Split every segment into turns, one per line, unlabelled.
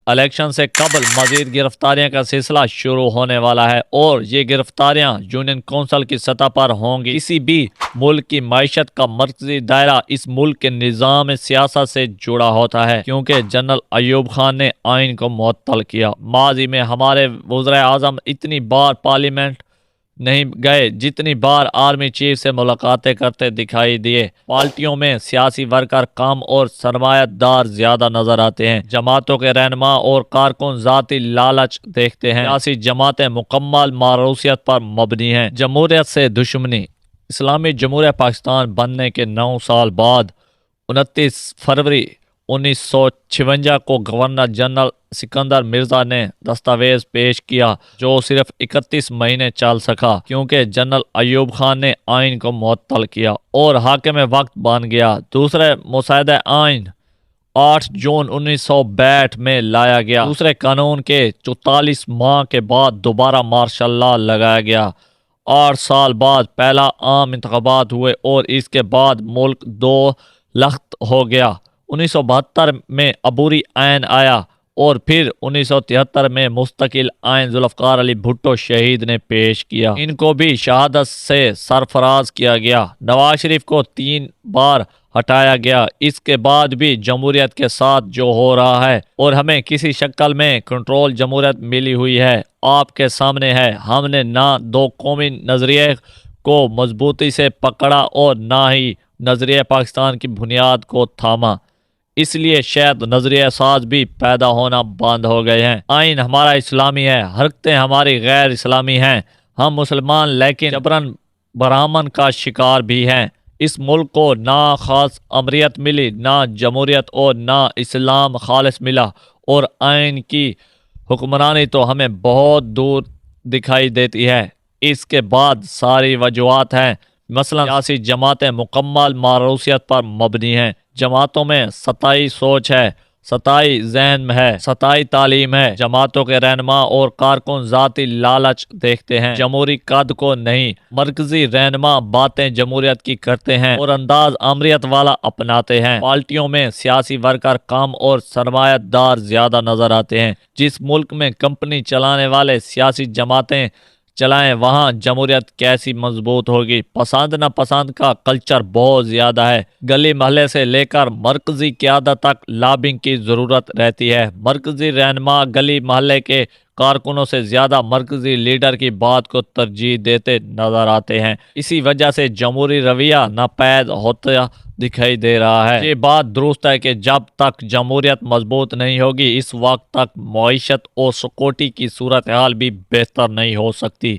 Election سے قبل مزید گرفتاریاں کا سلسلہ شروع ہونے والا ہے اور یہ گرفتاریاں یونین کونسل کی سطح پر ہوں گی۔ کسی بھی ملک کی معیشت کا مرکزی دائرہ اس ملک کے نظام سیاست سے جڑا ہوتا ہے، کیونکہ جنرل ایوب خان نے آئین کو معطل کیا۔ ماضی میں ہمارے وزرائے اعظم اتنی بار پارلیمنٹ نہیں گئے جتنی بار آرمی چیف سے ملاقاتیں کرتے دکھائی دیے۔ پارٹیوں میں سیاسی ورکر کم اور سرمایہ دار زیادہ نظر آتے ہیں۔ جماعتوں کے رہنما اور کارکن ذاتی لالچ دیکھتے ہیں۔ سیاسی جماعتیں مکمل موروثیت پر مبنی ہیں۔ جمہوریت سے دشمنی۔ اسلامی جمہوریہ پاکستان بننے کے 9 سال بعد 29 فروری 1956 کو گورنر جنرل سکندر مرزا نے دستاویز پیش کیا جو صرف 31 مہینے چل سکا، کیونکہ جنرل ایوب خان نے آئین کو معطل کیا اور حاکم وقت بن گیا۔ دوسرے مسودہ آئین 8 جون 1962 میں لایا گیا۔ دوسرے قانون کے 44 ماہ کے بعد دوبارہ مارشل لا لگایا گیا۔ 8 سال بعد پہلا عام انتخابات ہوئے اور اس کے بعد ملک 2 لخت ہو گیا۔ 1972 میں عبوری آئین آیا اور پھر 1973 میں مستقل آئین ذوالفقار علی بھٹو شہید نے پیش کیا۔ ان کو بھی شہادت سے سرفراز کیا گیا۔ نواز شریف کو 3 بار ہٹایا گیا۔ اس کے بعد بھی جمہوریت کے ساتھ جو ہو رہا ہے اور ہمیں کسی شکل میں کنٹرول جمہوریت ملی ہوئی ہے آپ کے سامنے ہے۔ ہم نے نہ 2 قومی نظریے کو مضبوطی سے پکڑا اور نہ ہی نظریہ پاکستان کی بنیاد کو تھاما، اس لیے شاید نظریہ ساز بھی پیدا ہونا بند ہو گئے ہیں۔ آئین ہمارا اسلامی ہے، حرکتیں ہماری غیر اسلامی ہیں۔ ہم مسلمان لیکن جبرن برہمن کا شکار بھی ہیں۔ اس ملک کو نہ خاص امریت ملی، نہ جمہوریت اور نہ اسلام خالص ملا، اور آئین کی حکمرانی تو ہمیں بہت دور دکھائی دیتی ہے۔ اس کے بعد ساری وجوہات ہیں، مثلا سیاسی جماعتیں مکمل موروثیت پر مبنی ہیں۔ جماعتوں میں ستائی سوچ ہے، ستائی ذہن ہے، ستائی تعلیم ہے۔ جماعتوں کے رہنما اور کارکن ذاتی لالچ دیکھتے ہیں، جمہوری قد کو نہیں۔ مرکزی رہنما باتیں جمہوریت کی کرتے ہیں اور انداز امریت والا اپناتے ہیں۔ پارٹیوں میں سیاسی ورکر کم اور سرمایہ دار زیادہ نظر آتے ہیں۔ جس ملک میں کمپنی چلانے والے سیاسی جماعتیں چلائیں وہاں جمہوریت کیسی مضبوط ہوگی۔ پسند نہ پسند کا کلچر بہت زیادہ ہے۔ گلی محلے سے لے کر مرکزی قیادت تک لابنگ کی ضرورت رہتی ہے۔ مرکزی رہنما گلی محلے کے کارکنوں سے زیادہ مرکزی لیڈر کی بات کو ترجیح دیتے نظر آتے ہیں۔ اسی وجہ سے جمہوری رویہ ناپید ہوتا دکھائی دے رہا ہے۔ یہ بات درست ہے کہ جب تک جمہوریت مضبوط نہیں ہوگی اس وقت تک معیشت اور سکیورٹی کی صورتحال بھی بہتر نہیں ہو سکتی،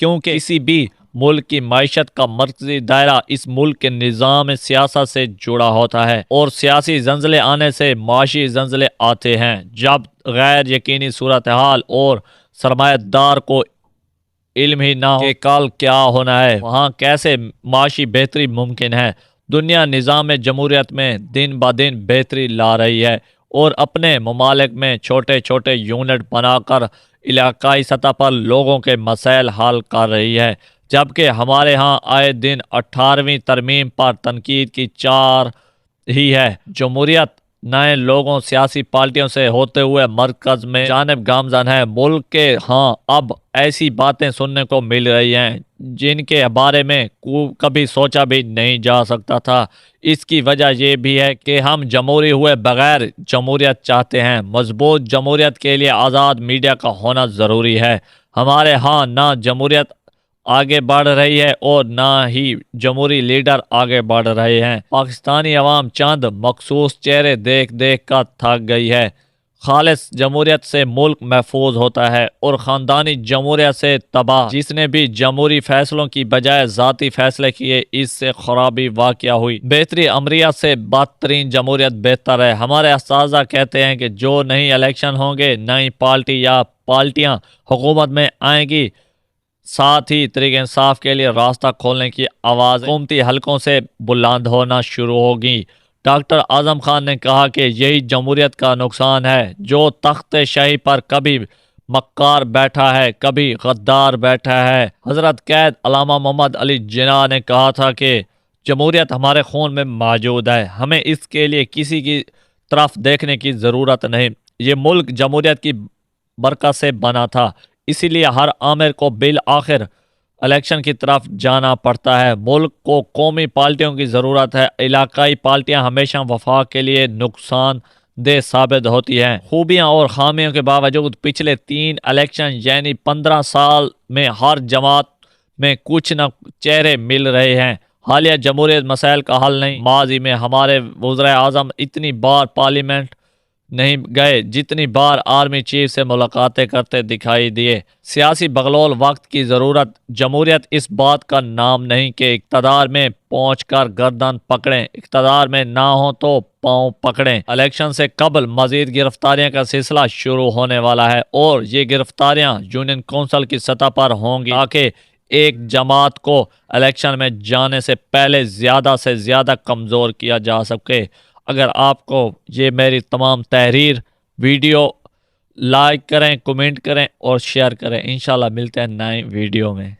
کیونکہ کسی بھی ملک کی معیشت کا مرکزی دائرہ اس ملک کے نظام سیاست سے جڑا ہوتا ہے، اور سیاسی زلزلے آنے سے معاشی زلزلے آتے ہیں۔ جب غیر یقینی صورتحال اور سرمایہ دار کو علم ہی نہ ہو کہ کل کیا ہونا ہے، وہاں کیسے معاشی بہتری ممکن ہے؟ دنیا نظام جمہوریت میں دن بدن بہتری لا رہی ہے اور اپنے ممالک میں چھوٹے چھوٹے یونٹ بنا کر علاقائی سطح پر لوگوں کے مسائل حل کر رہی ہے، جبکہ ہمارے ہاں آئے دن 18ویں ترمیم پر تنقید کی چار ہی ہے۔ جمہوریت نئے لوگوں سیاسی پارٹیوں سے ہوتے ہوئے مرکز میں جانب گامزن ہے۔ ملک کے ہاں اب ایسی باتیں سننے کو مل رہی ہیں جن کے بارے میں کبھی سوچا بھی نہیں جا سکتا تھا۔ اس کی وجہ یہ بھی ہے کہ ہم جمہوری ہوئے بغیر جمہوریت چاہتے ہیں۔ مضبوط جمہوریت کے لیے آزاد میڈیا کا ہونا ضروری ہے۔ ہمارے ہاں نہ جمہوریت آگے بڑھ رہی ہے اور نہ ہی جمہوری لیڈر آگے بڑھ رہے ہیں۔ پاکستانی عوام چند مخصوص چہرے دیکھ دیکھ کر تھک گئی ہے۔ خالص جمہوریت سے ملک محفوظ ہوتا ہے اور خاندانی جمہوریت سے تباہ۔ جس نے بھی جمہوری فیصلوں کی بجائے ذاتی فیصلے کیے اس سے خرابی واقع ہوئی۔ بہتری امریت سے بدترین جمہوریت بہتر ہے۔ ہمارے اساتذہ کہتے ہیں کہ جو نئی الیکشن ہوں گے، نئی پارٹی یا پارٹیاں حکومت میں آئیں گی، ساتھ ہی تحریک انصاف کے لیے راستہ کھولنے کی آواز حکومتی حلقوں سے بلند ہونا شروع ہوگی۔ ڈاکٹر اعظم خان نے کہا کہ یہی جمہوریت کا نقصان ہے، جو تخت شاہی پر کبھی مکار بیٹھا ہے، کبھی غدار بیٹھا ہے۔ حضرت قائد علامہ محمد علی جناح نے کہا تھا کہ جمہوریت ہمارے خون میں موجود ہے، ہمیں اس کے لیے کسی کی طرف دیکھنے کی ضرورت نہیں۔ یہ ملک جمہوریت کی برکت سے بنا تھا، اسی لیے ہر آمر کو بالآخر الیکشن کی طرف جانا پڑتا ہے۔ ملک کو قومی پارٹیوں کی ضرورت ہے، علاقائی پارٹیاں ہمیشہ وفاق کے لیے نقصان دہ ثابت ہوتی ہیں۔ خوبیاں اور خامیوں کے باوجود پچھلے 3 الیکشن یعنی 15 سال میں ہر جماعت میں کچھ نہ چہرے مل رہے ہیں۔ حالیہ جمہوریت مسائل کا حل نہیں۔ ماضی میں ہمارے وزرائے اعظم اتنی بار پارلیمنٹ نہیں گئے جتنی بار آرمی چیف سے ملاقاتیں کرتے دکھائی دیے۔ سیاسی بغلول وقت کی ضرورت۔ جمہوریت اس بات کا نام نہیں کہ اقتدار میں پہنچ کر گردن پکڑیں، اقتدار میں نہ ہو تو پاؤں پکڑیں۔ الیکشن سے قبل مزید گرفتاریاں کا سلسلہ شروع ہونے والا ہے اور یہ گرفتاریاں یونین کونسل کی سطح پر ہوں گی تاکہ ایک جماعت کو الیکشن میں جانے سے پہلے زیادہ سے زیادہ کمزور کیا جا سکے۔ اگر آپ کو یہ میری تمام تحریر ویڈیو لائک کریں، کمنٹ کریں اور شیئر کریں۔ انشاءاللہ ملتے ہیں نئے ویڈیو میں۔